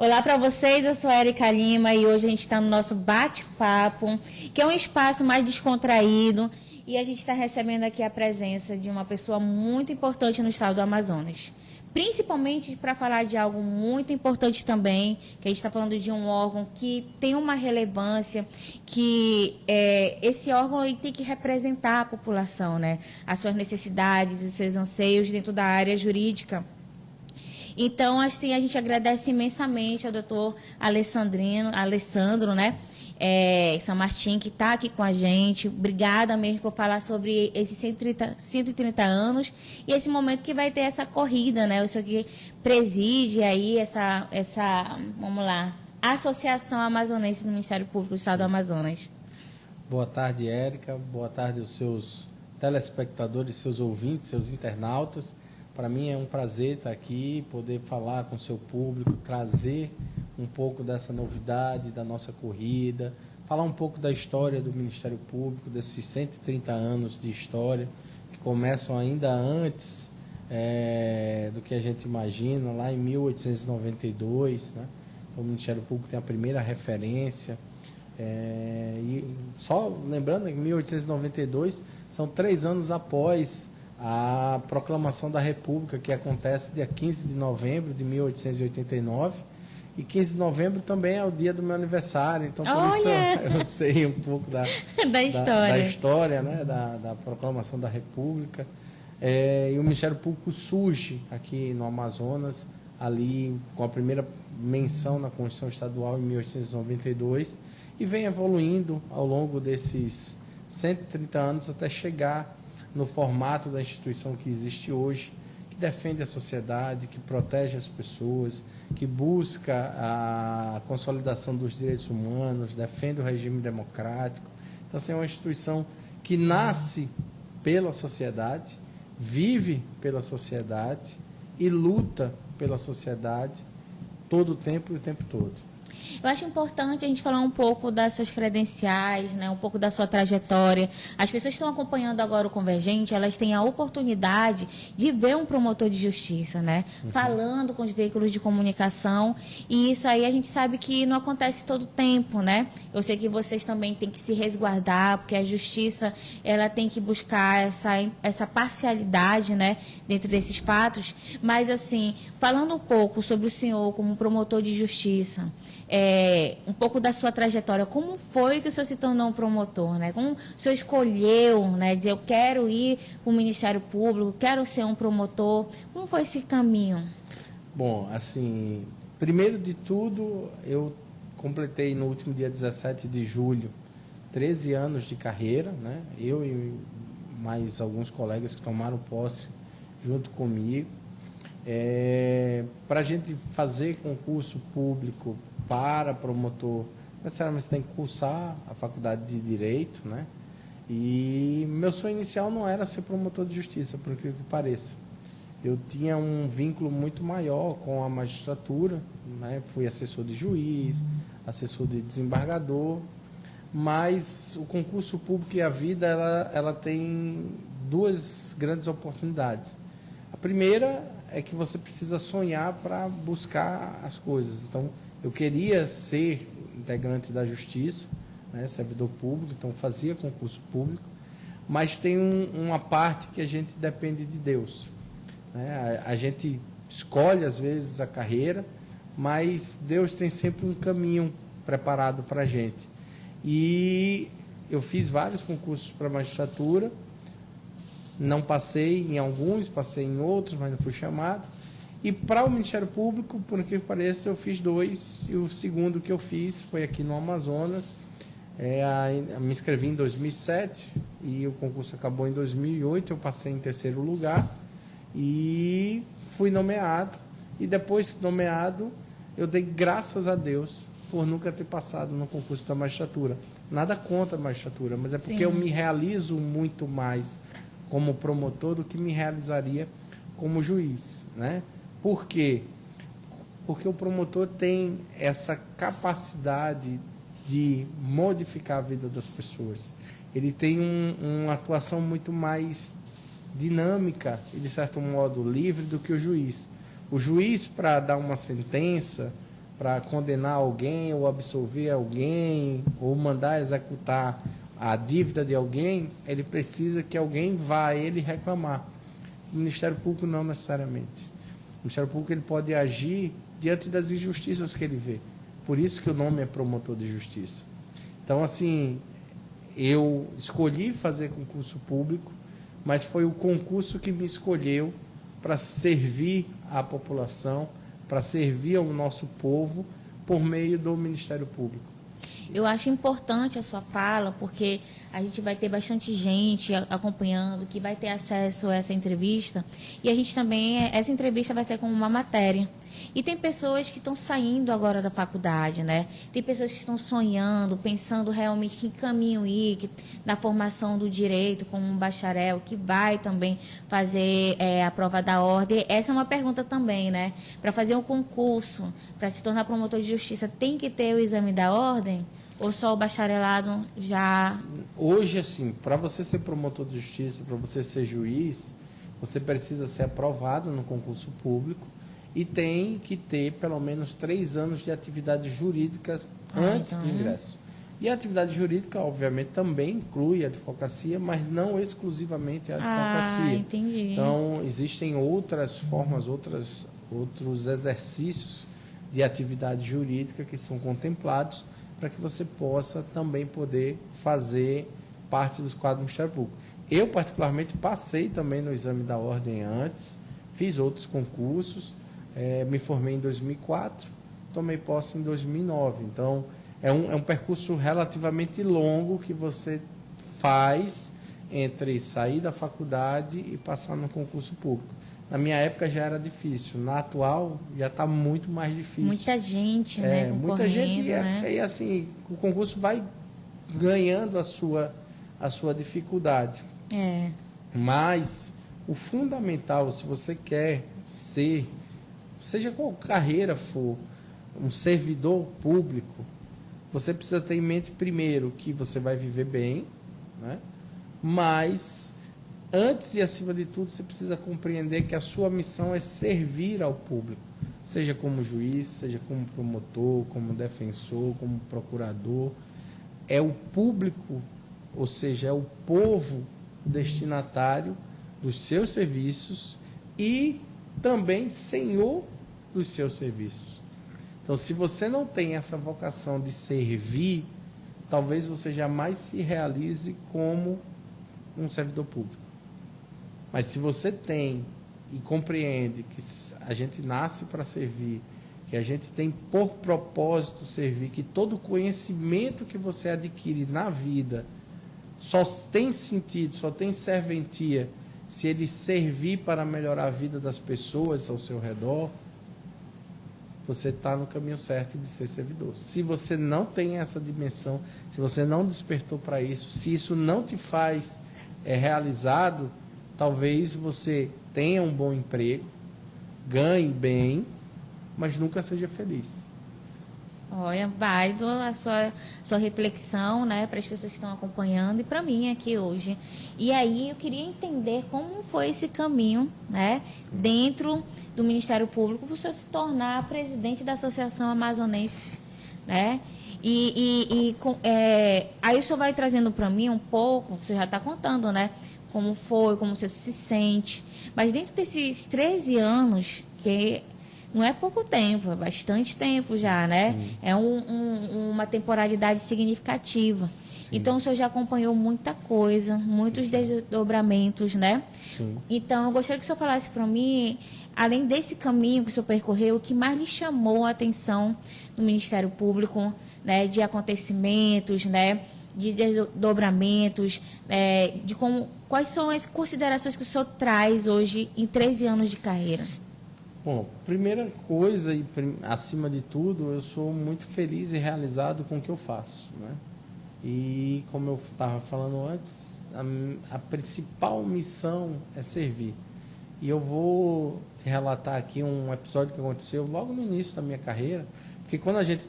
Olá para vocês, eu sou a Erika Lima e hoje a gente está no nosso bate-papo, que é um espaço mais descontraído, e a gente está recebendo aqui a presença de uma pessoa muito importante no estado do Amazonas. Principalmente para falar de algo muito importante também, que a gente está falando de um órgão que tem uma relevância, que esse órgão ele tem que representar a população, né? As suas necessidades, os seus anseios dentro da área jurídica. Então, assim, a gente agradece imensamente ao doutor Alessandro, né? São Martim, que está aqui com a gente. Obrigada mesmo por falar sobre esses 130 anos e esse momento que vai ter essa corrida, né? O senhor que preside aí essa vamos lá, Associação Amazonense do Ministério Público do Estado do Amazonas. Boa tarde, Érica. Boa tarde aos seus telespectadores, seus ouvintes, seus internautas. Para mim é um prazer estar aqui, poder falar com o seu público, trazer um pouco dessa novidade da nossa corrida, falar um pouco da história do Ministério Público, desses 130 anos de história, que começam ainda antes do que a gente imagina, lá em 1892, né? O Ministério Público tem a primeira referência. E só lembrando que em 1892 são 3 anos após a proclamação da República, que acontece dia 15 de novembro de 1889, e 15 de novembro também é o dia do meu aniversário, então por isso eu sei um pouco da história, né, da proclamação da República. E o Ministério Público surge aqui no Amazonas, ali com a primeira menção na Constituição Estadual em 1892, e vem evoluindo ao longo desses 130 anos até chegar no formato da instituição que existe hoje, que defende a sociedade, que protege as pessoas, que busca a consolidação dos direitos humanos, defende o regime democrático. Então, assim, é uma instituição que nasce pela sociedade, vive pela sociedade e luta pela sociedade todo o tempo e o tempo todo. Eu acho importante a gente falar um pouco das suas credenciais, né, um pouco da sua trajetória. As pessoas que estão acompanhando agora o Convergente, elas têm a oportunidade de ver um promotor de justiça, né, falando com os veículos de comunicação, e isso aí a gente sabe que não acontece todo o tempo, né? Eu sei que vocês também têm que se resguardar, porque a justiça ela tem que buscar essa parcialidade, né, dentro desses fatos, mas assim, falando um pouco sobre o senhor como promotor de justiça, um pouco da sua trajetória, como foi que o senhor se tornou um promotor, né? Como o senhor escolheu, né, dizer, eu quero ir para o Ministério Público, quero ser um promotor, como foi esse caminho? Bom, assim, primeiro de tudo, eu completei no último dia 17 de julho 13 anos de carreira, né? Eu e mais alguns colegas que tomaram posse junto comigo. Para a gente fazer concurso público para promotor, necessariamente você tem que cursar a faculdade de Direito, né? E meu sonho inicial não era ser promotor de justiça, por incrível que pareça. Eu tinha um vínculo muito maior com a magistratura, né? Fui assessor de juiz, assessor de desembargador, mas o concurso público e a vida, ela tem 2 grandes oportunidades. A primeira é que você precisa sonhar para buscar as coisas. Então, eu queria ser integrante da Justiça, né, servidor público, então fazia concurso público, mas tem uma parte que a gente depende de Deus, né? A gente escolhe, às vezes, a carreira, mas Deus tem sempre um caminho preparado para a gente. E eu fiz vários concursos para a magistratura, não passei em alguns, passei em outros, mas não fui chamado. E para o Ministério Público, por incrível que pareça, eu fiz 2, e o segundo que eu fiz foi aqui no Amazonas. Me inscrevi em 2007 e o concurso acabou em 2008, eu passei em 3º lugar e fui nomeado. E depois de nomeado, eu dei graças a Deus por nunca ter passado no concurso da magistratura. Nada contra a magistratura, mas é porque Sim. Eu me realizo muito mais como promotor do que me realizaria como juiz, né? Por quê? Porque o promotor tem essa capacidade de modificar a vida das pessoas. Ele tem uma atuação muito mais dinâmica e, de certo modo, livre do que o juiz. O juiz, para dar uma sentença, para condenar alguém, ou absolver alguém, ou mandar executar a dívida de alguém, ele precisa que alguém vá a ele reclamar. O Ministério Público não necessariamente. O Ministério Público ele pode agir diante das injustiças que ele vê. Por isso que o nome é promotor de justiça. Então, assim, eu escolhi fazer concurso público, mas foi o concurso que me escolheu para servir à população, para servir ao nosso povo por meio do Ministério Público. Eu acho importante a sua fala, porque a gente vai ter bastante gente acompanhando, que vai ter acesso a essa entrevista. E a gente também, essa entrevista vai ser como uma matéria. E tem pessoas que estão saindo agora da faculdade, né? Tem pessoas que estão sonhando, pensando realmente em que caminho ir, na formação do direito, como um bacharel, que vai também fazer a prova da ordem. Essa é uma pergunta também, né? Para fazer um concurso, para se tornar promotor de justiça, tem que ter o exame da ordem? Ou só o bacharelado já... Hoje, assim, para você ser promotor de justiça, para você ser juiz, você precisa ser aprovado no concurso público e tem que ter pelo menos 3 anos de atividades jurídicas antes do ingresso. E a atividade jurídica, obviamente, também inclui a advocacia, mas não exclusivamente a advocacia. Entendi. Então, existem outras formas, outros exercícios de atividade jurídica que são contemplados para que você possa também poder fazer parte dos quadros do Ministério Público. Eu, particularmente, passei também no exame da ordem antes, fiz outros concursos, me formei em 2004, tomei posse em 2009. Então, é um percurso relativamente longo que você faz entre sair da faculdade e passar no concurso público. Na minha época já era difícil, na atual já está muito mais difícil. Muita gente, né? Muita gente, né? E assim, o concurso vai ganhando a sua dificuldade. Mas o fundamental, se você quer ser, seja qual carreira for, um servidor público, você precisa ter em mente primeiro que você vai viver bem, né? Mas antes e acima de tudo, você precisa compreender que a sua missão é servir ao público, seja como juiz, seja como promotor, como defensor, como procurador. É o público, ou seja, é o povo destinatário dos seus serviços e também senhor dos seus serviços. Então, se você não tem essa vocação de servir, talvez você jamais se realize como um servidor público. Mas se você tem e compreende que a gente nasce para servir, que a gente tem por propósito servir, que todo conhecimento que você adquire na vida só tem sentido, só tem serventia se ele servir para melhorar a vida das pessoas ao seu redor, você está no caminho certo de ser servidor. Se você não tem essa dimensão, se você não despertou para isso, se isso não te faz realizado, talvez você tenha um bom emprego, ganhe bem, mas nunca seja feliz. Olha, válido a sua reflexão, né, para as pessoas que estão acompanhando e para mim aqui hoje. E aí eu queria entender como foi esse caminho, né, dentro do Ministério Público, para o senhor se tornar presidente da Associação Amazonense, né? Aí o senhor vai trazendo para mim um pouco, o senhor já está contando, né, como foi, como o senhor se sente. Mas dentro desses 13 anos, que não é pouco tempo, é bastante tempo já, né? Sim. É uma temporalidade significativa. Sim. Então, o senhor já acompanhou muita coisa, muitos desdobramentos, né? Sim. Então, eu gostaria que o senhor falasse para mim, além desse caminho que o senhor percorreu, o que mais lhe chamou a atenção no Ministério Público, né? De acontecimentos, né? De desdobramentos, quais são as considerações que o senhor traz hoje em 13 anos de carreira? Bom, primeira coisa e acima de tudo, eu sou muito feliz e realizado com o que eu faço, né? E como eu estava falando antes, a principal missão é servir. E eu vou te relatar aqui um episódio que aconteceu logo no início da minha carreira, porque quando a gente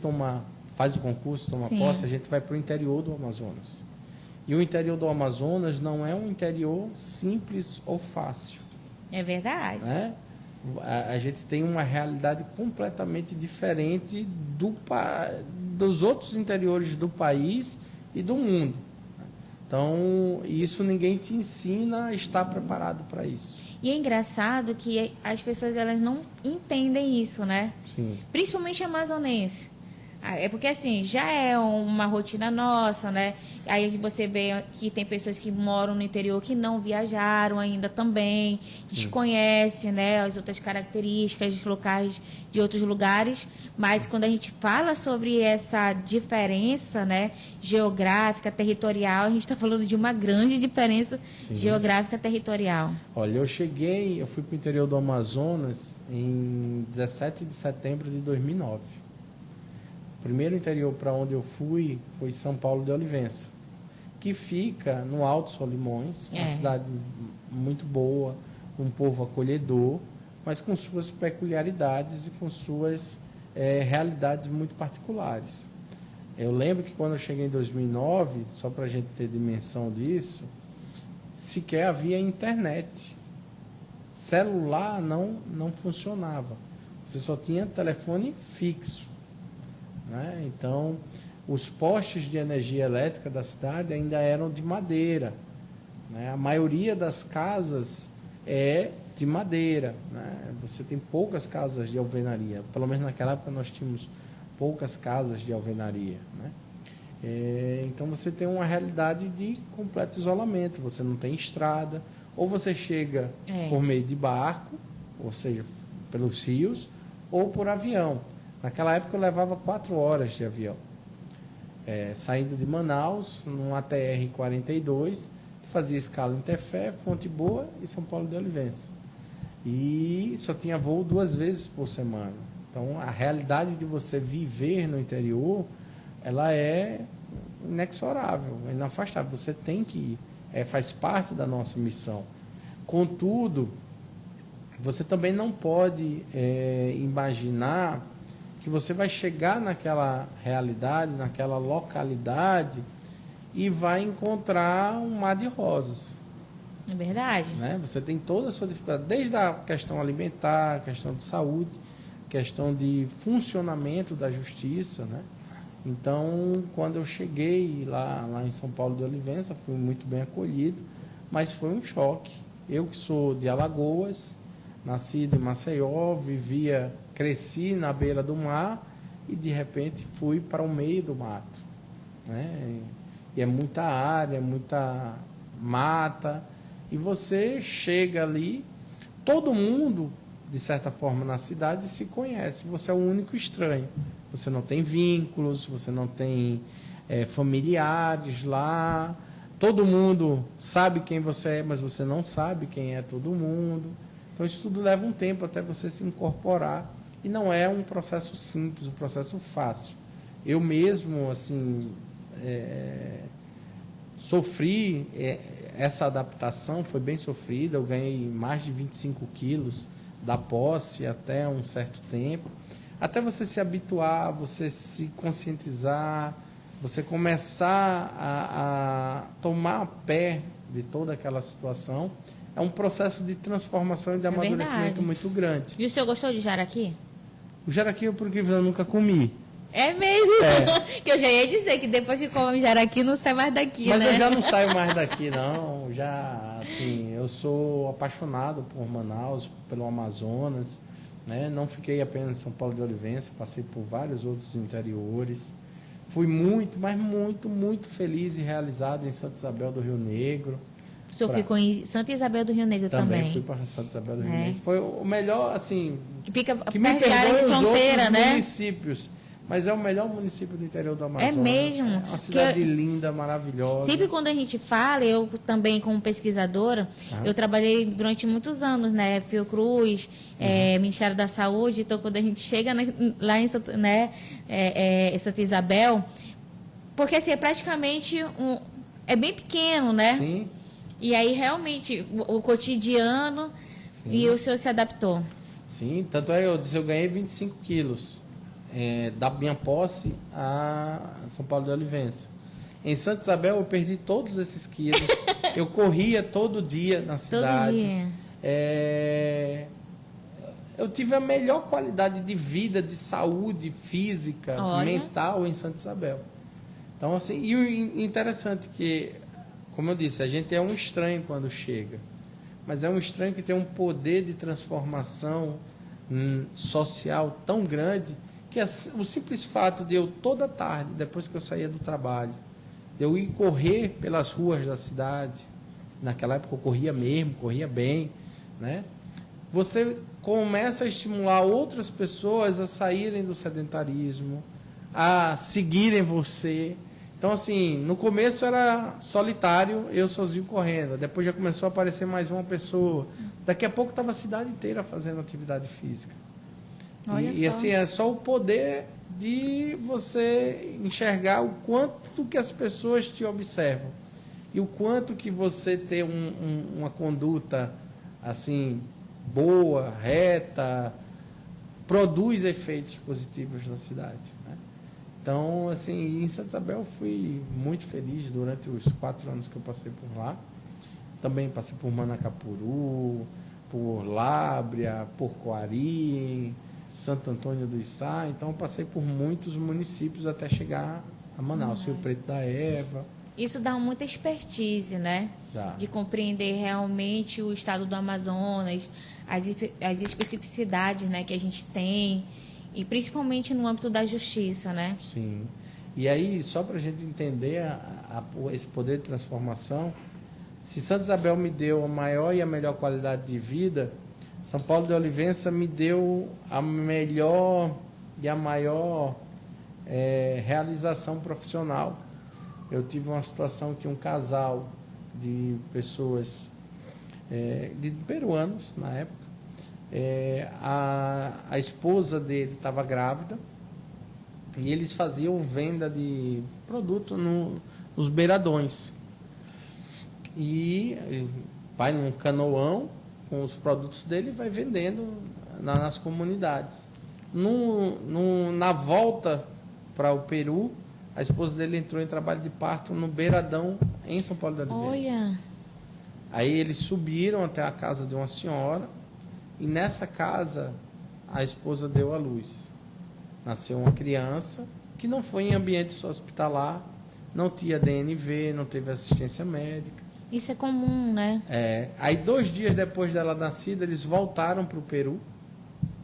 faz o concurso, toma Sim. posse, a gente vai para o interior do Amazonas. E o interior do Amazonas não é um interior simples ou fácil. É verdade. Né? a gente tem uma realidade completamente diferente dos outros interiores do país e do mundo. Então, isso ninguém te ensina a estar preparado para isso. E é engraçado que as pessoas elas não entendem isso, né? Sim. Principalmente amazonense. É porque, assim, já é uma rotina nossa, né? Aí você vê que tem pessoas que moram no interior que não viajaram ainda também, desconhecem, né, as outras características locais de outros lugares. Mas quando a gente fala sobre essa diferença, né, geográfica, territorial, a gente está falando de uma grande diferença geográfica territorial. Olha, eu fui para o interior do Amazonas em 17 de setembro de 2009. O primeiro interior para onde eu fui foi São Paulo de Olivença, que fica no Alto Solimões, uma cidade muito boa, um povo acolhedor, mas com suas peculiaridades e com suas realidades muito particulares. Eu lembro que quando eu cheguei em 2009, só para a gente ter dimensão disso, sequer havia internet. Celular não funcionava. Você só tinha telefone fixo. Né? Então, os postes de energia elétrica da cidade ainda eram de madeira. Né? A maioria das casas é de madeira. Né? Você tem poucas casas de alvenaria. Pelo menos naquela época nós tínhamos poucas casas de alvenaria. Né? Então, você tem uma realidade de completo isolamento. Você não tem estrada. Ou você chega por meio de barco, ou seja, pelos rios, ou por avião. Naquela época eu levava 4 horas de avião, saindo de Manaus, num ATR-42, que fazia escala em Tefé, Fonte Boa e São Paulo de Olivença. E só tinha voo 2 vezes por semana. Então, a realidade de você viver no interior, ela é inexorável, é inafastável. Você tem que ir, faz parte da nossa missão. Contudo, você também não pode imaginar que você vai chegar naquela realidade, naquela localidade e vai encontrar um mar de rosas. É verdade. Né? Você tem toda a sua dificuldade, desde a questão alimentar, questão de saúde, questão de funcionamento da justiça. Né? Então, quando eu cheguei lá em São Paulo de Olivença, fui muito bem acolhido, mas foi um choque. Eu que sou de Alagoas, nascido em Maceió, cresci na beira do mar e de repente fui para o meio do mato. Né? E é muita área, muita mata, e você chega ali, todo mundo, de certa forma, na cidade se conhece, você é o único estranho. Você não tem vínculos, você não tem familiares lá, todo mundo sabe quem você é, mas você não sabe quem é todo mundo. Então, isso tudo leva um tempo até você se incorporar. E não é um processo simples, um processo fácil. Eu mesmo, assim, sofri essa adaptação, foi bem sofrida. Eu ganhei mais de 25 quilos da posse até um certo tempo. Até você se habituar, você se conscientizar, você começar a tomar pé de toda aquela situação. É um processo de transformação e de amadurecimento muito grande. E o senhor gostou de jaraqui? O jaraqui, por incrível, eu nunca comi. É mesmo? Que eu já ia dizer que depois que come jaraqui não sai mais daqui, Mas né? eu já não saio mais daqui, não. Eu sou apaixonado por Manaus, pelo Amazonas. Né? Não fiquei apenas em São Paulo de Olivença, passei por vários outros interiores. Fui muito, mas muito, muito feliz e realizado em Santa Isabel do Rio Negro. O senhor ficou em Santa Isabel do Rio Negro também? Também fui para Santa Isabel do Rio Negro. Foi o melhor, assim... Que fica que me perto da área de perdoem os fronteira, outros né? municípios. Mas é o melhor município do interior do Amazonas. É mesmo? É uma cidade linda, maravilhosa. Sempre quando a gente fala, eu também como pesquisadora, eu trabalhei durante muitos anos, né? Fiocruz, Ministério da Saúde. Então, quando a gente chega lá em Santa, Santa Isabel, porque assim, é praticamente é bem pequeno, né? Sim. E aí, realmente, o cotidiano. Sim. E o senhor se adaptou? Sim, tanto é que eu ganhei 25 quilos da minha posse a São Paulo de Olivença. Em Santa Isabel eu perdi todos esses quilos. Eu corria todo dia na cidade. Todo dia. eu tive a melhor qualidade de vida, de saúde física, Olha. mental em Santa Isabel. Então, assim, e o interessante que, como eu disse, a gente é um estranho quando chega, mas é um estranho que tem um poder de transformação social tão grande que o simples fato de eu toda tarde, depois que eu saía do trabalho, eu ir correr pelas ruas da cidade, naquela época eu corria mesmo, corria bem, né? Você começa a estimular outras pessoas a saírem do sedentarismo, a seguirem você. Então, assim, no começo era solitário, eu sozinho correndo. Depois já começou a aparecer mais uma pessoa. Daqui a pouco estava a cidade inteira fazendo atividade física. E assim, é só o poder de você enxergar o quanto que as pessoas te observam. E o quanto que você tem uma conduta, assim, boa, reta, produz efeitos positivos na cidade, né? Então, assim, em Santa Isabel eu fui muito feliz durante os 4 anos que eu passei por lá. Também passei por Manacapuru, por Lábrea, por Coari, Santo Antônio do Içá. Então, eu passei por muitos municípios até chegar a Manaus, Rio Preto da Eva. Isso dá muita expertise, né? Dá. De compreender realmente o estado do Amazonas, as especificidades, né, que a gente tem, e principalmente no âmbito da justiça, né? Sim. E aí, só para a gente entender esse poder de transformação, se Santa Isabel me deu a maior e a melhor qualidade de vida, São Paulo de Olivença me deu a melhor e a maior realização profissional. Eu tive uma situação que um casal de pessoas, de peruanos na época, a esposa dele estava grávida e eles faziam venda de produto nos beiradões. E vai num canoão com os produtos dele e vai vendendo nas comunidades. Na volta para o Peru, a esposa dele entrou em trabalho de parto no Beiradão, em São Paulo da Olivença. Olha! Aí eles subiram até a casa de uma senhora e nessa casa a esposa deu à luz. Nasceu uma criança que não foi em ambiente hospitalar, não tinha DNV, não teve assistência médica. Isso é comum, né? Aí 2 dias depois dela nascida, eles voltaram para o Peru,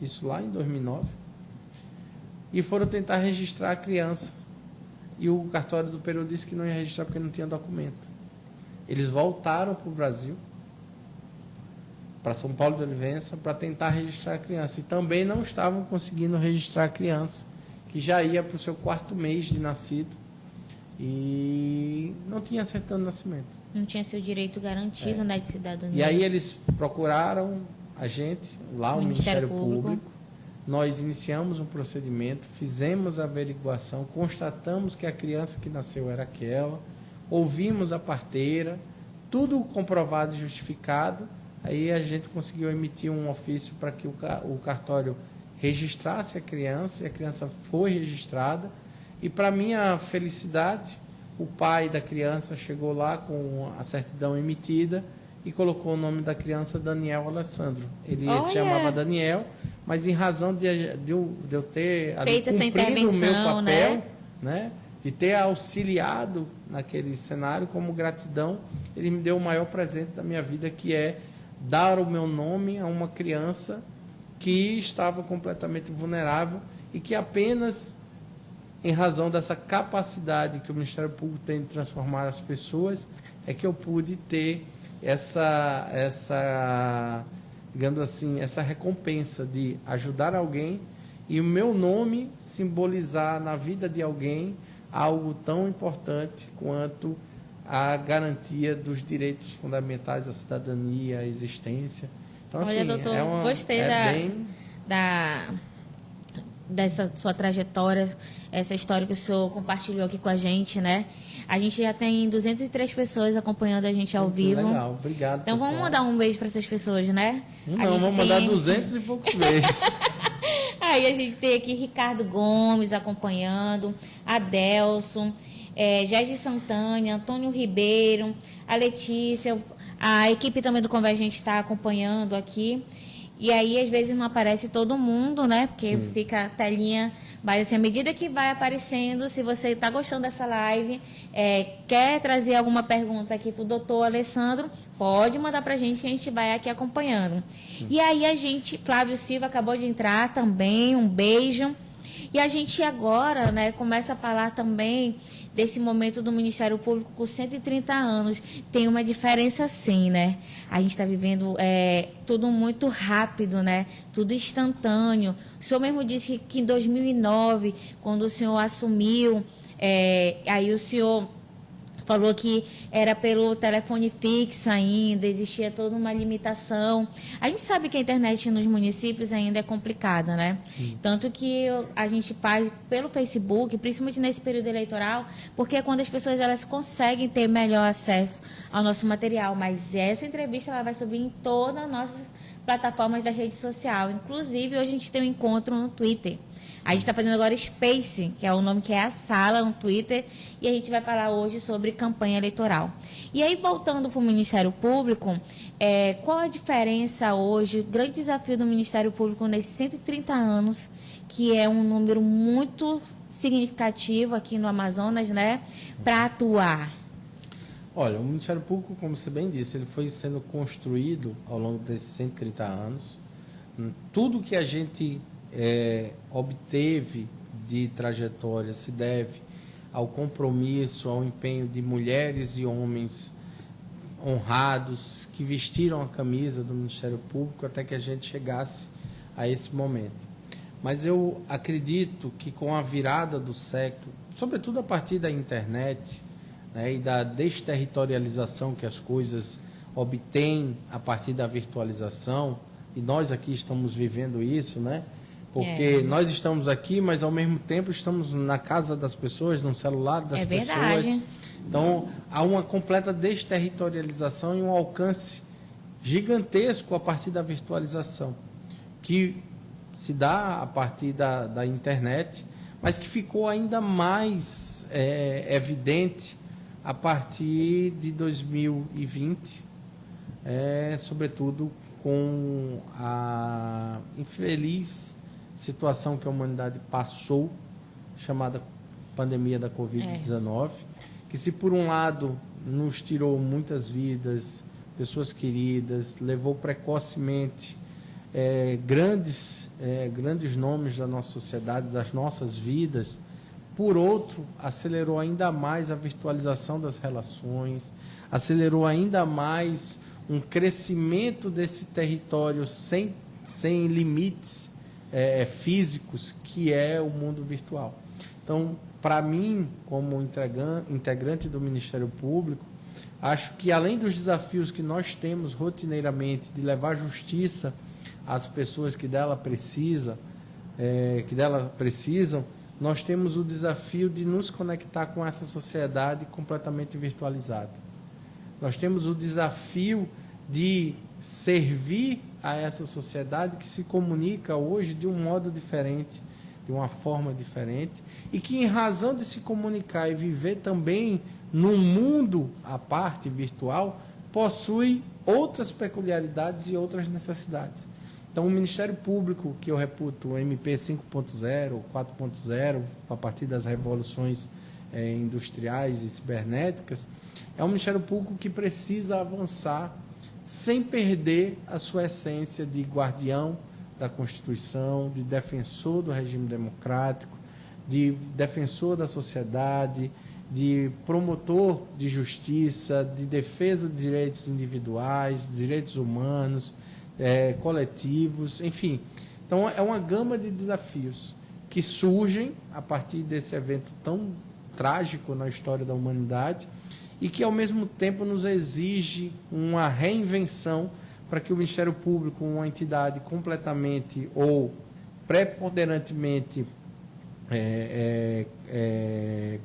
isso lá em 2009, e foram tentar registrar a criança. E o cartório do Peru disse que não ia registrar porque não tinha documento. Eles voltaram para o Brasil, para São Paulo de Olivença, para tentar registrar a criança. E também não estavam conseguindo registrar a criança, que já ia para o seu 4º mês de nascido. E não tinha certidão de nascimento. Não tinha seu direito garantido, né, de cidadania. E aí eles procuraram a gente, lá o Ministério Público. Nós iniciamos um procedimento, fizemos a averiguação, constatamos que a criança que nasceu era aquela, ouvimos a parteira, tudo comprovado e justificado. Aí a gente conseguiu emitir um ofício para que o cartório registrasse a criança, e a criança foi registrada. E, para minha felicidade, o pai da criança chegou lá com a certidão emitida e colocou o nome da criança Daniel Alessandro. Ele se chamava Daniel, mas em razão de eu ter feito essa cumprido o meu papel, né, de ter auxiliado naquele cenário, como gratidão, ele me deu o maior presente da minha vida, que é dar o meu nome a uma criança que estava completamente vulnerável e que apenas em razão dessa capacidade que o Ministério Público tem de transformar as pessoas, é que eu pude ter digamos assim, essa recompensa de ajudar alguém e o meu nome simbolizar na vida de alguém algo tão importante quanto a garantia dos direitos fundamentais, a cidadania, a existência. Então, olha, assim, doutor, gostei dessa sua trajetória, essa história que o senhor compartilhou aqui com a gente, né? A gente já tem 203 pessoas acompanhando a gente ao muito vivo. Legal, obrigado. Então pessoal. Vamos mandar um beijo para essas pessoas, né? Não, vamos mandar 200 e poucos beijos. Aí a gente tem aqui Ricardo Gomes acompanhando, Adelson, Jair Santana, Antônio Ribeiro, a Letícia, a equipe também do Convergente está acompanhando aqui. E aí, às vezes, não aparece todo mundo, né? Porque fica a telinha. Mas, assim, à medida que vai aparecendo, se você está gostando dessa live, quer trazer alguma pergunta aqui para o doutor Alessandro, pode mandar para a gente que a gente vai aqui acompanhando. E aí, Flávio Silva acabou de entrar também, um beijo. E a gente agora, né, começa a falar também desse momento do Ministério Público com 130 anos. Tem uma diferença sim, né? A gente está vivendo tudo muito rápido, né? Tudo instantâneo. O senhor mesmo disse que em 2009, quando o senhor assumiu, aí o senhor falou que era pelo telefone fixo ainda, existia toda uma limitação. A gente sabe que a internet nos municípios ainda é complicada, né? Tanto que a gente faz pelo Facebook, principalmente nesse período eleitoral, porque é quando as pessoas elas conseguem ter melhor acesso ao nosso material. Mas essa entrevista ela vai subir em todas as nossas plataformas da rede social. Inclusive, hoje a gente tem um encontro no Twitter. A gente está fazendo agora Space, que é o nome que é a sala no Twitter, e a gente vai falar hoje sobre campanha eleitoral. E aí, voltando para o Ministério Público, qual a diferença hoje, o grande desafio do Ministério Público nesses 130 anos, que é um número muito significativo aqui no Amazonas, né, para atuar? Olha, o Ministério Público, como você bem disse, ele foi sendo construído ao longo desses 130 anos. Tudo que a gente obteve de trajetória se deve ao compromisso, ao empenho de mulheres e homens honrados que vestiram a camisa do Ministério Público até que a gente chegasse a esse momento. Mas eu acredito que com a virada do século, sobretudo a partir da internet, né, e da desterritorialização que as coisas obtêm a partir da virtualização, e nós aqui estamos vivendo isso, né? Porque nós estamos aqui, mas ao mesmo tempo estamos na casa das pessoas, no celular das pessoas. Verdade. Então, há uma completa desterritorialização e um alcance gigantesco a partir da virtualização, que se dá a partir da internet, mas que ficou ainda mais evidente a partir de 2020, sobretudo com a infeliz situação que a humanidade passou, chamada pandemia da Covid-19, que se por um lado nos tirou muitas vidas, pessoas queridas, levou precocemente grandes nomes da nossa sociedade, das nossas vidas, por outro, acelerou ainda mais a virtualização das relações, acelerou ainda mais um crescimento desse território sem limites físicos, que é o mundo virtual. Então, para mim, como integrante do Ministério Público, acho que além dos desafios que nós temos rotineiramente de levar justiça às pessoas que dela precisam, nós temos o desafio de nos conectar com essa sociedade completamente virtualizada. Nós temos o desafio de servir a essa sociedade que se comunica hoje de um modo diferente, de uma forma diferente, e que, em razão de se comunicar e viver também num mundo à parte virtual, possui outras peculiaridades e outras necessidades. Então, o Ministério Público, que eu reputo o MP 5.0, 4.0, a partir das revoluções industriais e cibernéticas, é um Ministério Público que precisa avançar sem perder a sua essência de guardião da Constituição, de defensor do regime democrático, de defensor da sociedade, de promotor de justiça, de defesa de direitos individuais, direitos humanos, coletivos, enfim. Então, é uma gama de desafios que surgem a partir desse evento tão trágico na história da humanidade e que, ao mesmo tempo, nos exige uma reinvenção para que o Ministério Público, uma entidade completamente ou preponderantemente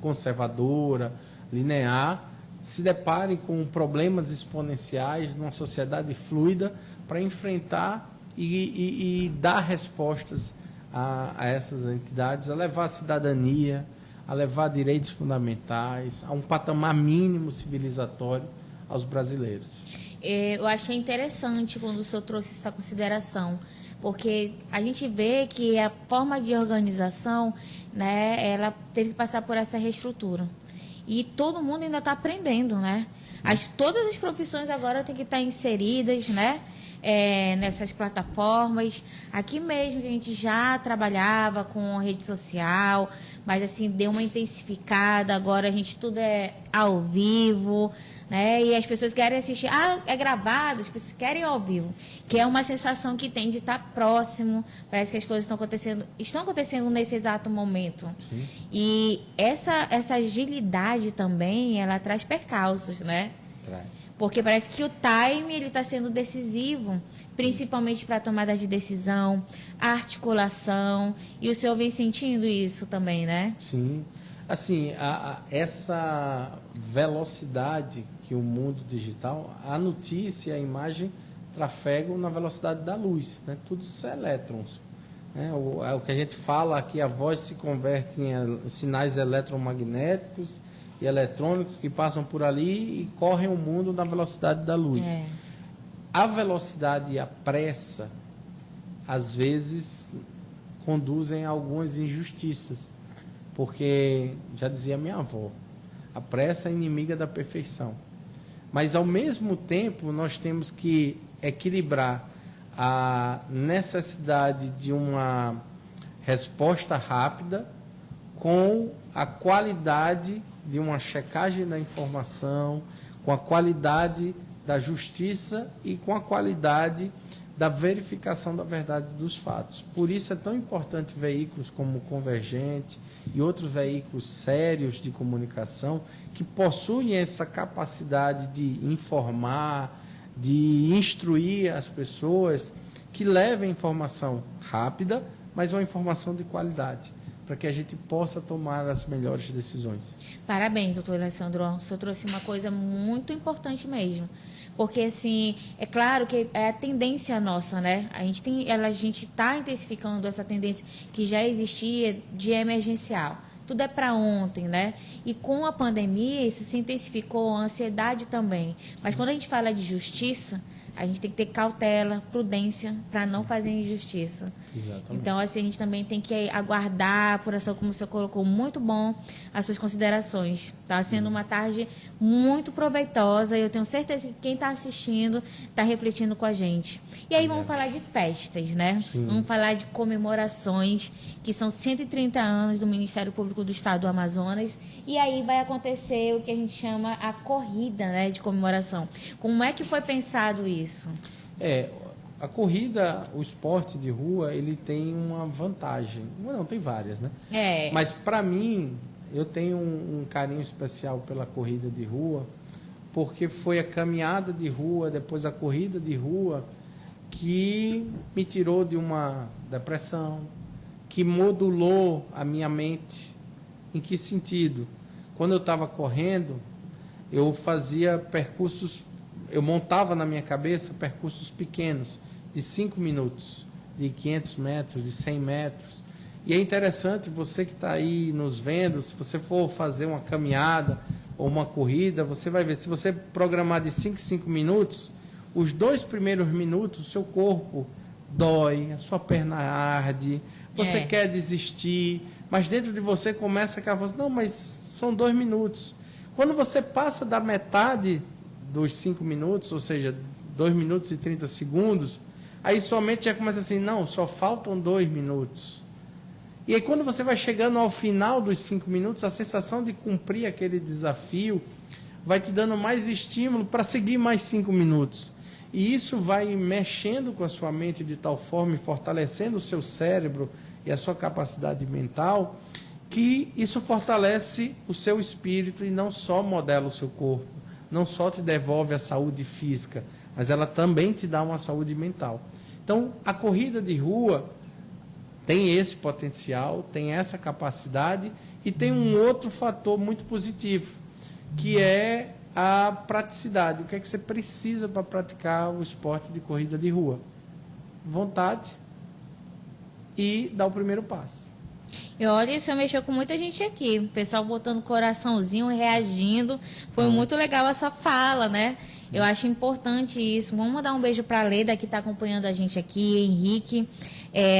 conservadora, linear, se depare com problemas exponenciais numa sociedade fluida para enfrentar e dar respostas a essas entidades, a levar a cidadania, a levar direitos fundamentais, a um patamar mínimo civilizatório aos brasileiros. Eu achei interessante quando o senhor trouxe essa consideração, porque a gente vê que a forma de organização, né, ela teve que passar por essa reestrutura. E todo mundo ainda está aprendendo, né? Todas as profissões agora têm que estar inseridas, né? Nessas plataformas. Aqui mesmo que a gente já trabalhava com rede social, mas assim, deu uma intensificada, agora a gente tudo é ao vivo, né? E as pessoas querem assistir, é gravado, as pessoas querem ao vivo, que é uma sensação que tem de estar próximo, parece que as coisas estão acontecendo nesse exato momento. Sim. E essa agilidade também, ela traz percalços, né? Traz. Porque parece que o time ele está sendo decisivo, principalmente para a tomada de decisão, a articulação. E o senhor vem sentindo isso também, né? Sim. Assim, essa velocidade que o mundo digital, a notícia, a imagem, trafegam na velocidade da luz. Né? Tudo isso é elétrons. Né? O que a gente fala aqui, a voz se converte em sinais eletromagnéticos e eletrônicos que passam por ali e correm o mundo na velocidade da luz. A velocidade e a pressa, às vezes, conduzem a algumas injustiças. Porque, já dizia minha avó, a pressa é inimiga da perfeição. Mas, ao mesmo tempo, nós temos que equilibrar a necessidade de uma resposta rápida com a qualidade de uma checagem da informação, com a qualidade da justiça e com a qualidade da verificação da verdade dos fatos. Por isso é tão importante veículos como o Convergente e outros veículos sérios de comunicação que possuem essa capacidade de informar, de instruir as pessoas, que levem informação rápida, mas uma informação de qualidade, para que a gente possa tomar as melhores decisões. Parabéns, doutor Alessandro. O senhor trouxe uma coisa muito importante mesmo. Porque, assim, é claro que é a tendência nossa, né? A gente está intensificando essa tendência que já existia de emergencial. Tudo é para ontem, né? E com a pandemia, isso se intensificou, a ansiedade também. Mas quando a gente fala de justiça, a gente tem que ter cautela, prudência, para não fazer injustiça. Exatamente. Então, assim, a gente também tem que aguardar, por essa, como o senhor colocou, muito bom as suas considerações. Está sendo uma tarde muito proveitosa e eu tenho certeza que quem está assistindo está refletindo com a gente. E aí vamos falar de festas, né? Sim. Vamos falar de comemorações, que são 130 anos do Ministério Público do Estado do Amazonas. E aí vai acontecer o que a gente chama a corrida, né, de comemoração. Como é que foi pensado isso? A corrida, o esporte de rua, ele tem uma vantagem. Não, tem várias, né? Mas, para mim, eu tenho um carinho especial pela corrida de rua, porque foi a caminhada de rua, depois a corrida de rua, que me tirou de uma depressão, que modulou a minha mente. Em que sentido? Quando eu estava correndo, eu fazia percursos, eu montava na minha cabeça percursos pequenos, de 5 minutos, de 500 metros, de 100 metros. E é interessante, você que está aí nos vendo, se você for fazer uma caminhada ou uma corrida, você vai ver, se você programar de 5 em 5 minutos, os 2 primeiros minutos, o seu corpo dói, a sua perna arde, você quer desistir, mas dentro de você começa aquela voz, não, mas são 2 minutos. Quando você passa da metade dos 5 minutos, ou seja, 2 minutos e 30 segundos, aí sua mente já começa assim, não, só faltam 2 minutos. E aí quando você vai chegando ao final dos 5 minutos, a sensação de cumprir aquele desafio vai te dando mais estímulo para seguir mais 5 minutos. E isso vai mexendo com a sua mente de tal forma e fortalecendo o seu cérebro e a sua capacidade mental, que isso fortalece o seu espírito e não só modela o seu corpo, não só te devolve a saúde física, mas ela também te dá uma saúde mental. Então, a corrida de rua tem esse potencial, tem essa capacidade e tem um outro fator muito positivo, que é a praticidade. O que é que você precisa para praticar o esporte de corrida de rua? Vontade e dar o primeiro passo. E olha, isso mexeu com muita gente aqui. O pessoal botando coraçãozinho, reagindo. Foi muito legal essa fala, né? Eu acho importante isso. Vamos mandar um beijo para a Leda, que está acompanhando a gente aqui, Henrique,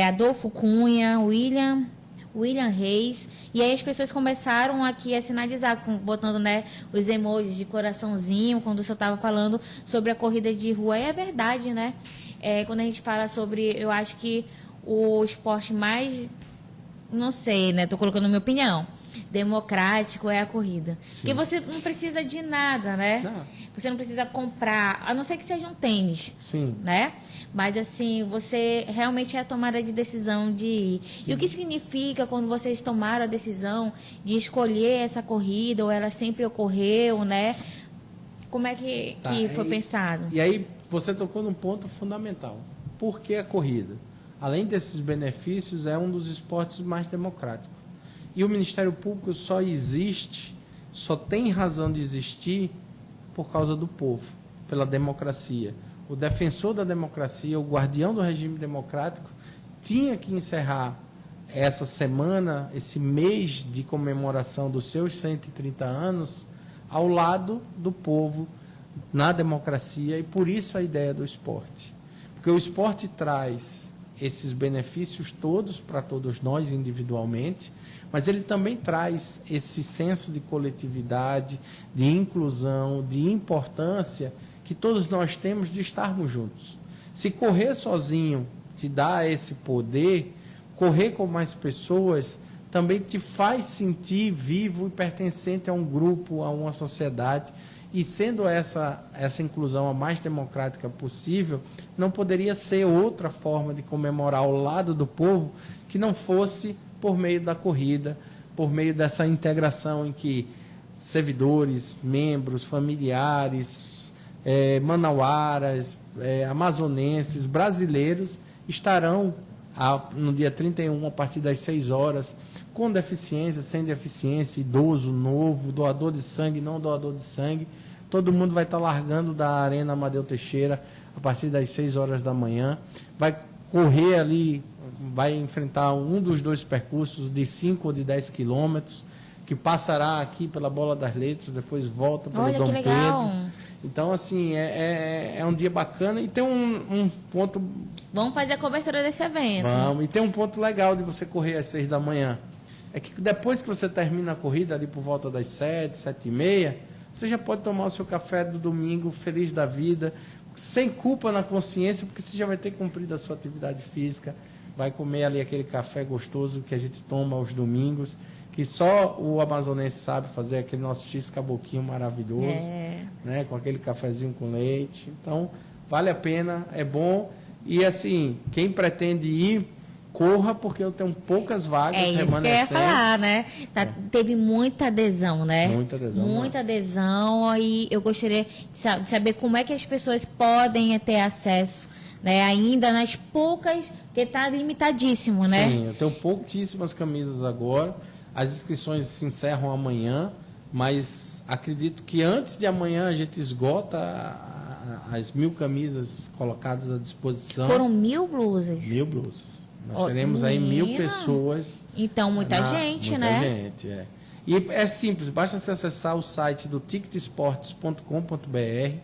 Adolfo Cunha, William Reis. E aí as pessoas começaram aqui a sinalizar, botando, né, os emojis de coraçãozinho, quando o senhor estava falando sobre a corrida de rua. E é verdade, né? Quando a gente fala sobre, eu acho que o esporte mais, não sei, né? Estou colocando a minha opinião, democrático é a corrida. Sim. Porque você não precisa de nada, né? Não. Você não precisa comprar, a não ser que seja um tênis. Sim. Né? Mas, assim, você realmente é a tomada de decisão de ir. Sim. E o que significa quando vocês tomaram a decisão de escolher essa corrida, ou ela sempre ocorreu, né? Como é que foi pensado? E aí, você tocou num ponto fundamental. Por que a corrida? Além desses benefícios, é um dos esportes mais democráticos. E o Ministério Público só existe, só tem razão de existir por causa do povo, pela democracia. O defensor da democracia, o guardião do regime democrático, tinha que encerrar essa semana, esse mês de comemoração dos seus 130 anos, ao lado do povo, na democracia, e por isso a ideia do esporte. Porque o esporte traz esses benefícios todos para todos nós individualmente, mas ele também traz esse senso de coletividade, de inclusão, de importância que todos nós temos de estarmos juntos. Se correr sozinho te dá esse poder, correr com mais pessoas também te faz sentir vivo e pertencente a um grupo, a uma sociedade. E sendo essa inclusão a mais democrática possível, não poderia ser outra forma de comemorar ao lado do povo que não fosse por meio da corrida, por meio dessa integração em que servidores, membros, familiares, manauaras, amazonenses, brasileiros estarão no dia 31, a partir das 6 horas, com deficiência, sem deficiência, idoso, novo, doador de sangue, não doador de sangue. Todo mundo vai estar largando da Arena Amadeu Teixeira a partir das 6 horas da manhã. Vai correr ali, vai enfrentar um dos dois percursos de 5 ou de 10 quilômetros, que passará aqui pela Bola das Letras, depois volta pelo Olha, Dom que legal. Pedro. Então, assim, é um dia bacana e tem um ponto... Vamos fazer a cobertura desse evento. Vamos, e tem um ponto legal de você correr às 6 da manhã. É que depois que você termina a corrida, ali por volta das 7, 7h30, você já pode tomar o seu café do domingo, feliz da vida, sem culpa na consciência, porque você já vai ter cumprido a sua atividade física, vai comer ali aquele café gostoso que a gente toma aos domingos, que só o amazonense sabe fazer, aquele nosso X-caboquinho maravilhoso, né, com aquele cafezinho com leite. Então, vale a pena, é bom. E, assim, quem pretende ir, corra, porque eu tenho poucas vagas remanescentes. É isso que eu ia falar, né? Teve muita adesão, né? Muita adesão. Muita adesão, e eu gostaria de saber como é que as pessoas podem ter acesso, né? Ainda nas poucas, porque está limitadíssimo, né? Sim, eu tenho pouquíssimas camisas agora. As inscrições se encerram amanhã, mas acredito que antes de amanhã a gente esgota as 1.000 camisas colocadas à disposição. Foram 1.000 blusas? 1.000 blusas. Nós teremos aí 1.000 pessoas. Então, muita gente, né? Muita gente, é. E é simples, basta você acessar o site do ticketsports.com.br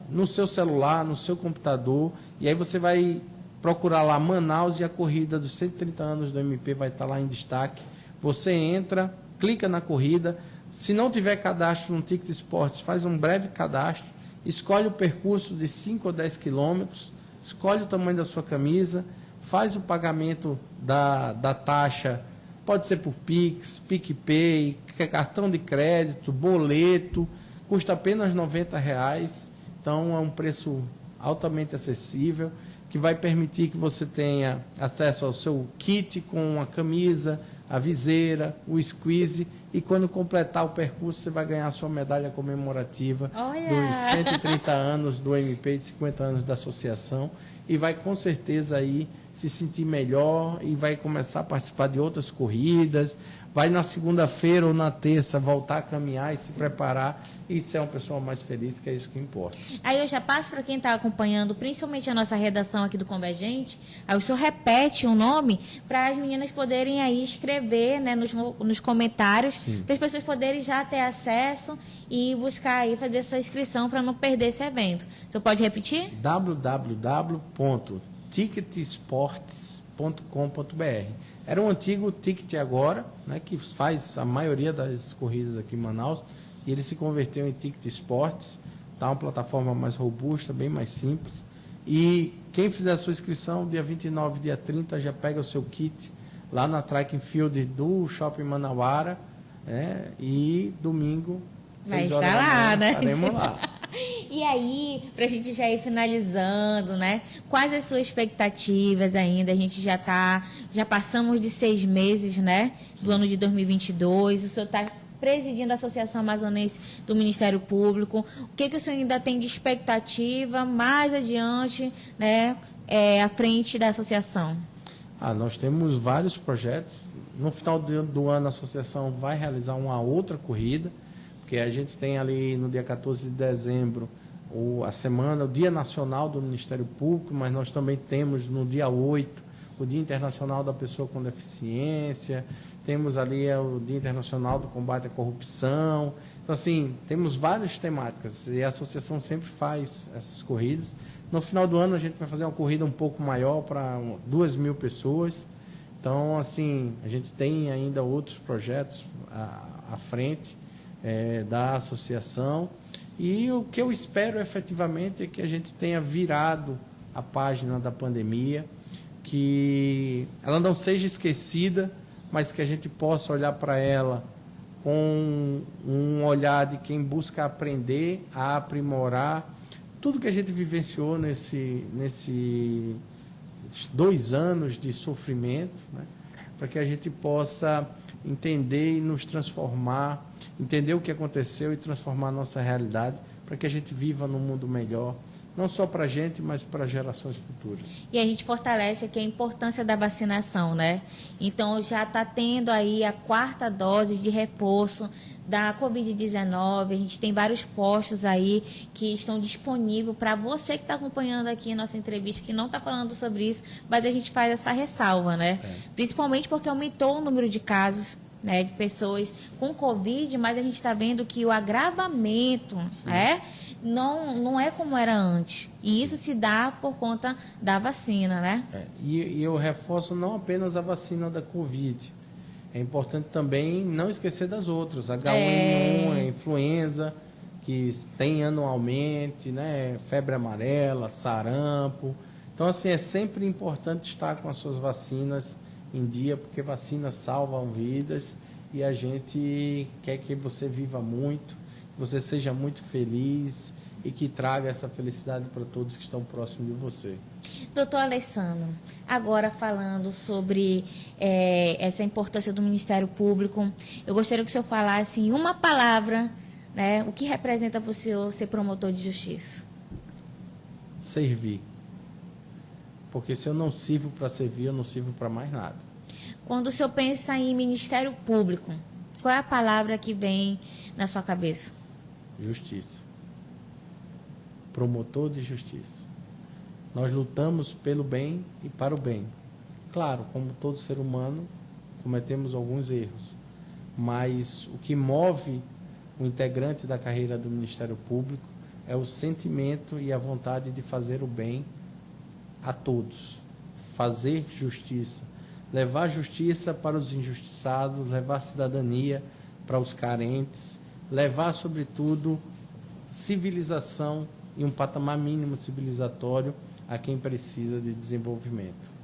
no seu celular, no seu computador, e aí você vai procurar lá Manaus e a corrida dos 130 anos do MP vai estar lá em destaque. Você entra, clica na corrida. Se não tiver cadastro no Ticket Esportes, faz um breve cadastro, escolhe o percurso de 5 ou 10 quilômetros, escolhe o tamanho da sua camisa, faz o pagamento da taxa, pode ser por Pix, PicPay, cartão de crédito, boleto, custa apenas R$90, então é um preço altamente acessível, que vai permitir que você tenha acesso ao seu kit com a camisa, a viseira, o squeeze, e quando completar o percurso você vai ganhar a sua medalha comemorativa dos 130 anos do MP e de 50 anos da associação, e vai com certeza aí se sentir melhor e vai começar a participar de outras corridas, vai na segunda-feira ou na terça voltar a caminhar e se preparar e ser uma pessoa mais feliz, que é isso que importa. Aí eu já passo para quem está acompanhando, principalmente a nossa redação aqui do Convergente, aí o senhor repete o nome para as meninas poderem aí escrever, né, nos comentários, para as pessoas poderem já ter acesso e buscar aí fazer a sua inscrição para não perder esse evento. O senhor pode repetir? www.ticketsports.com.br. Era um antigo Ticket Agora, né, que faz a maioria das corridas aqui em Manaus, e ele se converteu em Ticket Sports, tá uma plataforma mais robusta, bem mais simples. E quem fizer a sua inscrição, dia 29, dia 30, já pega o seu kit lá na Track and Field do Shopping Manauara, né, e domingo, vai estar lá, né? Estaremos lá. E aí, para a gente já ir finalizando, né? Quais as suas expectativas ainda? A gente já passamos de 6 meses, né? Do ano de 2022. O senhor está presidindo a Associação Amazonense do Ministério Público. O que o senhor ainda tem de expectativa mais adiante, né? À frente da associação? Nós temos vários projetos. No final do ano, a associação vai realizar uma outra corrida, porque a gente tem ali no dia 14 de dezembro o Dia Nacional do Ministério Público, mas nós também temos no dia 8 o Dia Internacional da Pessoa com Deficiência, temos ali o Dia Internacional do Combate à Corrupção. Então, assim, temos várias temáticas e a associação sempre faz essas corridas. No final do ano, a gente vai fazer uma corrida um pouco maior para 2.000 pessoas. Então, assim, a gente tem ainda outros projetos à frente da associação. E o que eu espero efetivamente é que a gente tenha virado a página da pandemia, que ela não seja esquecida, mas que a gente possa olhar para ela com um olhar de quem busca aprender, a aprimorar tudo que a gente vivenciou nesse 2 anos de sofrimento, né? Para que a gente possa entender e nos transformar, entender o que aconteceu e transformar a nossa realidade para que a gente viva num mundo melhor, não só para a gente, mas para gerações futuras. E a gente fortalece aqui a importância da vacinação, né? Então, já está tendo aí a 4ª dose de reforço da Covid-19. A gente tem vários postos aí que estão disponíveis para você que está acompanhando aqui a nossa entrevista, que não está falando sobre isso, mas a gente faz essa ressalva, né? Principalmente porque aumentou o número de casos, né, de pessoas com Covid, mas a gente está vendo que o agravamento não é como era antes. E isso se dá por conta da vacina, né? E eu reforço não apenas a vacina da Covid. É importante também não esquecer das outras. H1N1, a influenza, que tem anualmente, né? Febre amarela, sarampo. Então, assim, é sempre importante estar com as suas vacinas em dia, porque vacinas salvam vidas e a gente quer que você viva muito, que você seja muito feliz e que traga essa felicidade para todos que estão próximos de você. Doutor Alessandro, agora falando sobre essa importância do Ministério Público, eu gostaria que o senhor falasse em uma palavra, né, o que representa para o senhor ser promotor de justiça. Servir. Porque se eu não sirvo para servir, eu não sirvo para mais nada. Quando o senhor pensa em Ministério Público, qual é a palavra que vem na sua cabeça? Justiça. Promotor de justiça. Nós lutamos pelo bem e para o bem. Claro, como todo ser humano, cometemos alguns erros. Mas o que move o integrante da carreira do Ministério Público é o sentimento e a vontade de fazer o bem a todos. Fazer justiça. Levar justiça para os injustiçados, levar cidadania para os carentes, levar, sobretudo, civilização e um patamar mínimo civilizatório a quem precisa de desenvolvimento.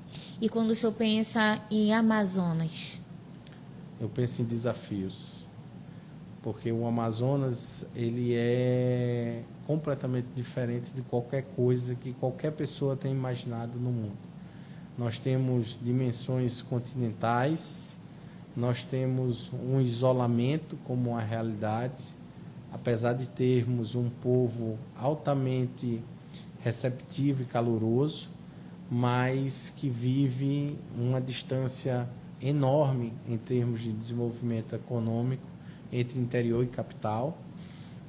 E quando o senhor pensa em Amazonas? Eu penso em desafios, porque o Amazonas ele é completamente diferente de qualquer coisa que qualquer pessoa tenha imaginado no mundo. Nós temos dimensões continentais, nós temos um isolamento como uma realidade, apesar de termos um povo altamente receptivo e caloroso, mas que vive uma distância enorme em termos de desenvolvimento econômico entre interior e capital,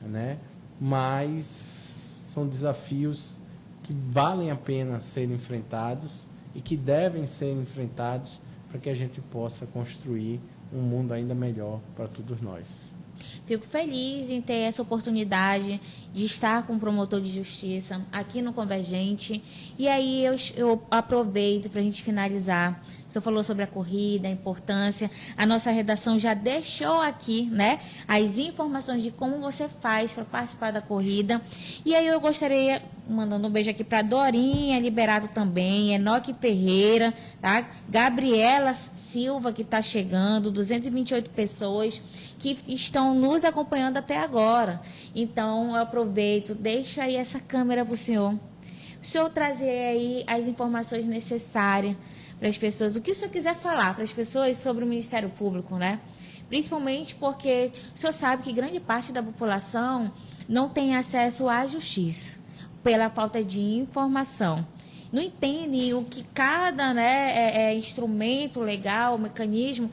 né? Mas são desafios que valem a pena serem enfrentados e que devem ser enfrentados para que a gente possa construir um mundo ainda melhor para todos nós. Fico feliz em ter essa oportunidade de estar com o promotor de justiça aqui no Convergente. E aí eu aproveito para a gente finalizar. O senhor falou sobre a corrida, a importância. A nossa redação já deixou aqui, né, as informações de como você faz para participar da corrida. E aí eu gostaria, mandando um beijo aqui para Dorinha Liberado também, Enoque Ferreira, tá? Gabriela Silva, que está chegando, 228 pessoas que estão nos acompanhando até agora. Então, eu aproveito, deixo aí essa câmera para o senhor trazer aí as informações necessárias para as pessoas, o que o senhor quiser falar para as pessoas sobre o Ministério Público, né? Principalmente porque o senhor sabe que grande parte da população não tem acesso à justiça pela falta de informação. Não entende o que cada, né, instrumento legal, mecanismo,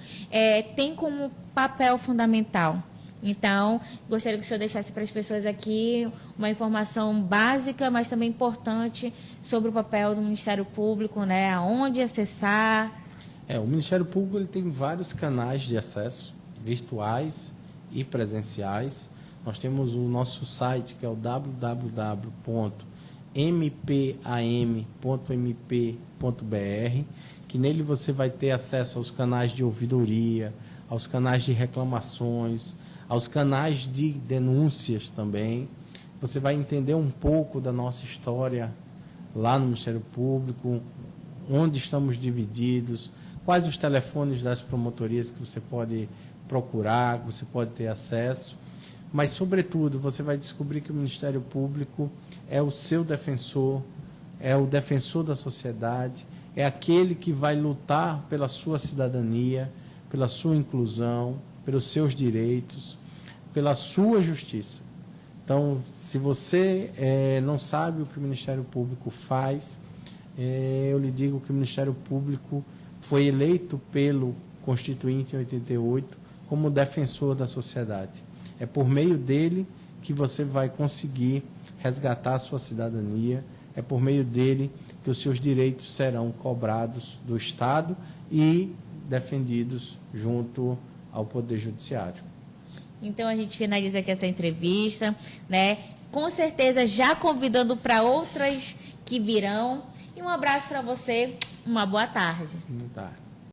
tem como papel fundamental. Então, gostaria que o senhor deixasse para as pessoas aqui uma informação básica, mas também importante sobre o papel do Ministério Público, né? Aonde acessar. O Ministério Público ele tem vários canais de acesso, virtuais e presenciais. Nós temos o nosso site, que é o www.mpam.mp.br, que nele você vai ter acesso aos canais de ouvidoria, aos canais de reclamações, aos canais de denúncias também. Você vai entender um pouco da nossa história lá no Ministério Público, onde estamos divididos, quais os telefones das promotorias que você pode procurar, que você pode ter acesso. Mas, sobretudo, você vai descobrir que o Ministério Público é o seu defensor, é o defensor da sociedade, é aquele que vai lutar pela sua cidadania, pela sua inclusão, pelos seus direitos, pela sua justiça. Então, se você não sabe o que o Ministério Público faz, eu lhe digo que o Ministério Público foi eleito pelo Constituinte em 88 como defensor da sociedade. É por meio dele que você vai conseguir resgatar a sua cidadania, é por meio dele que os seus direitos serão cobrados do Estado e defendidos junto ao Poder Judiciário. Então, a gente finaliza aqui essa entrevista, né? Com certeza já convidando para outras que virão. E um abraço para você, uma boa tarde. Boa tarde.